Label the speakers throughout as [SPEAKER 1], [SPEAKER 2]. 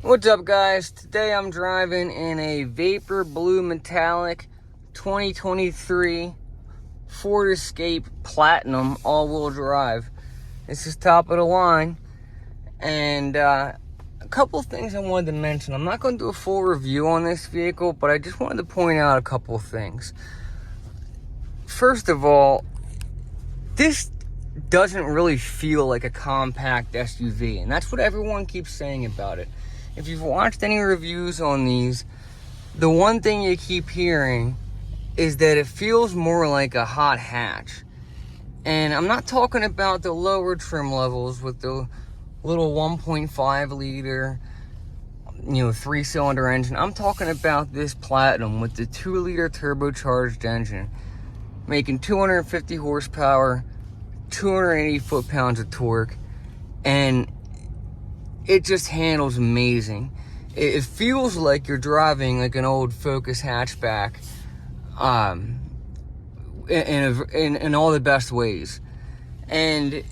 [SPEAKER 1] What's up, guys? Today I'm driving in a Vapor Blue Metallic 2023 Ford Escape Platinum all-wheel drive. This is top of the line, and a couple things I wanted to mention. I'm not going to do a full review on this vehicle, but I just wanted to point out a couple things. First of all, this doesn't really feel like a compact SUV, and that's what everyone keeps saying about it. If you've watched any reviews on these, the one thing you keep hearing is that it feels more like a hot hatch. And I'm not talking about the lower trim levels with the little 1.5 liter, 3-cylinder engine. I'm talking about this Platinum with the 2-liter turbocharged engine, making 250 horsepower, 280 foot-pounds of torque, and it just handles amazing. It feels like you're driving like an old Focus hatchback, in all the best ways. And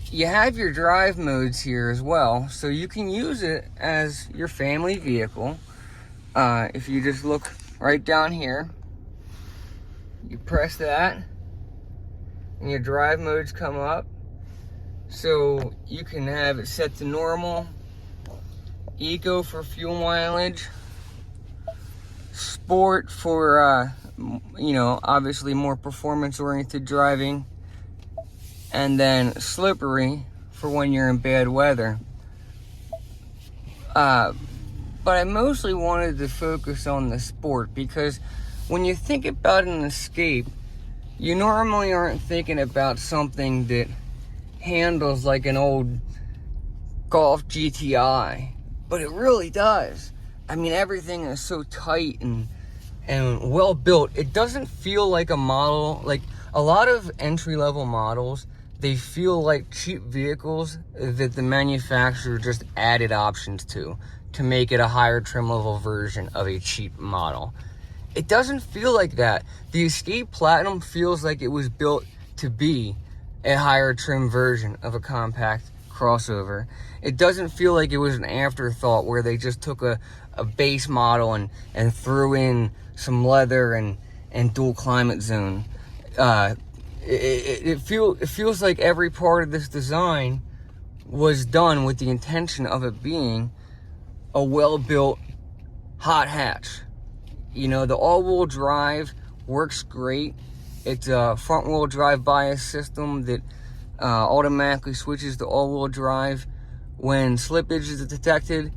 [SPEAKER 1] you have your drive modes here as well, so you can use it as your family vehicle. If you just look right down here, you press that, and your drive modes come up. So you can have it set to normal, eco for fuel mileage, sport for, obviously more performance-oriented driving, and then slippery for when you're in bad weather. But I mostly wanted to focus on the sport because when you think about an Escape, you normally aren't thinking about something that handles like an old Golf GTI, but it really does. I mean, everything is so tight and well built. It doesn't feel like a model, like a lot of entry-level models, they feel like cheap vehicles that the manufacturer just added options to make it a higher trim level version of a cheap model. It doesn't feel like that. The Escape Platinum feels like it was built to be a higher trim version of a compact crossover. It doesn't feel like it was an afterthought where they just took a base model and threw in some leather and dual climate zone. It feels like every part of this design was done with the intention of it being a well-built hot hatch. The all-wheel drive works great. It's a front-wheel drive bias system that automatically switches to all-wheel drive when slippage is detected.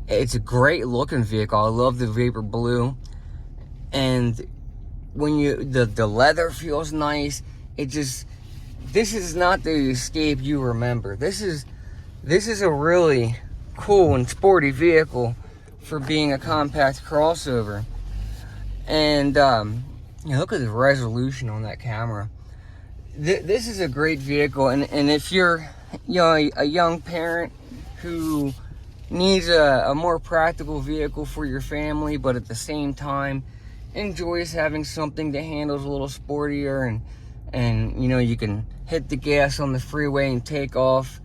[SPEAKER 1] It's a great-looking vehicle. I love the Vapor Blue, and when the leather feels nice. This is not the Escape you remember. This is a really cool and sporty vehicle for being a compact crossover. And look at the resolution on that camera. This is a great vehicle, and if you're a young parent who needs a more practical vehicle for your family, but at the same time enjoys having something that handles a little sportier and you can hit the gas on the freeway and take off,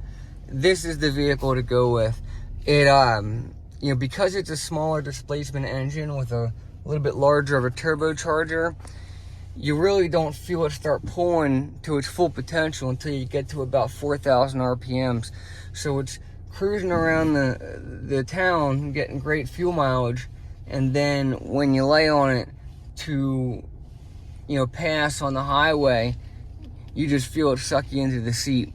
[SPEAKER 1] this is the vehicle to go with. It because it's a smaller displacement engine with a little bit larger of a turbocharger, you really don't feel it start pulling to its full potential until you get to about 4,000 RPMs. So it's cruising around the town, getting great fuel mileage, and then when you lay on it to, pass on the highway, you just feel it suck you into the seat.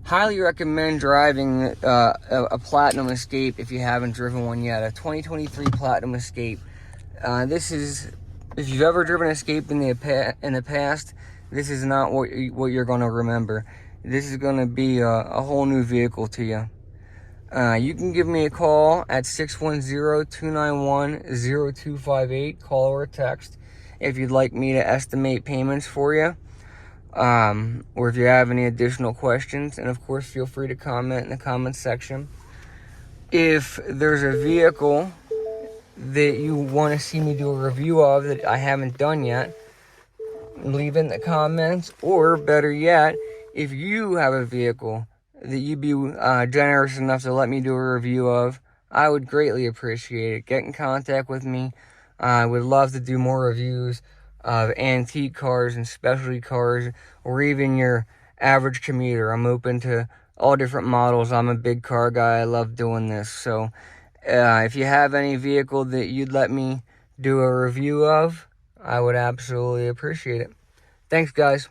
[SPEAKER 1] Highly recommend driving a Platinum Escape if you haven't driven one yet. A 2023 Platinum Escape. This is, if you've ever driven an Escape in the past, this is not what you're going to remember. This is going to be a whole new vehicle to you. You can give me a call at 610-291-0258, call or text, if you'd like me to estimate payments for you, or if you have any additional questions. And of course, feel free to comment in the comments section. If there's a vehicle that you want to see me do a review of that I haven't done yet, leave it in the comments. Or better yet, if you have a vehicle that you'd be generous enough to let me do a review of, I would greatly appreciate it. Get in contact with me. I would love to do more reviews of antique cars and specialty cars, or even your average commuter. I'm open to all different models. I'm a big car guy. I love doing this. So if you have any vehicle that you'd let me do a review of, I would absolutely appreciate it. Thanks, guys.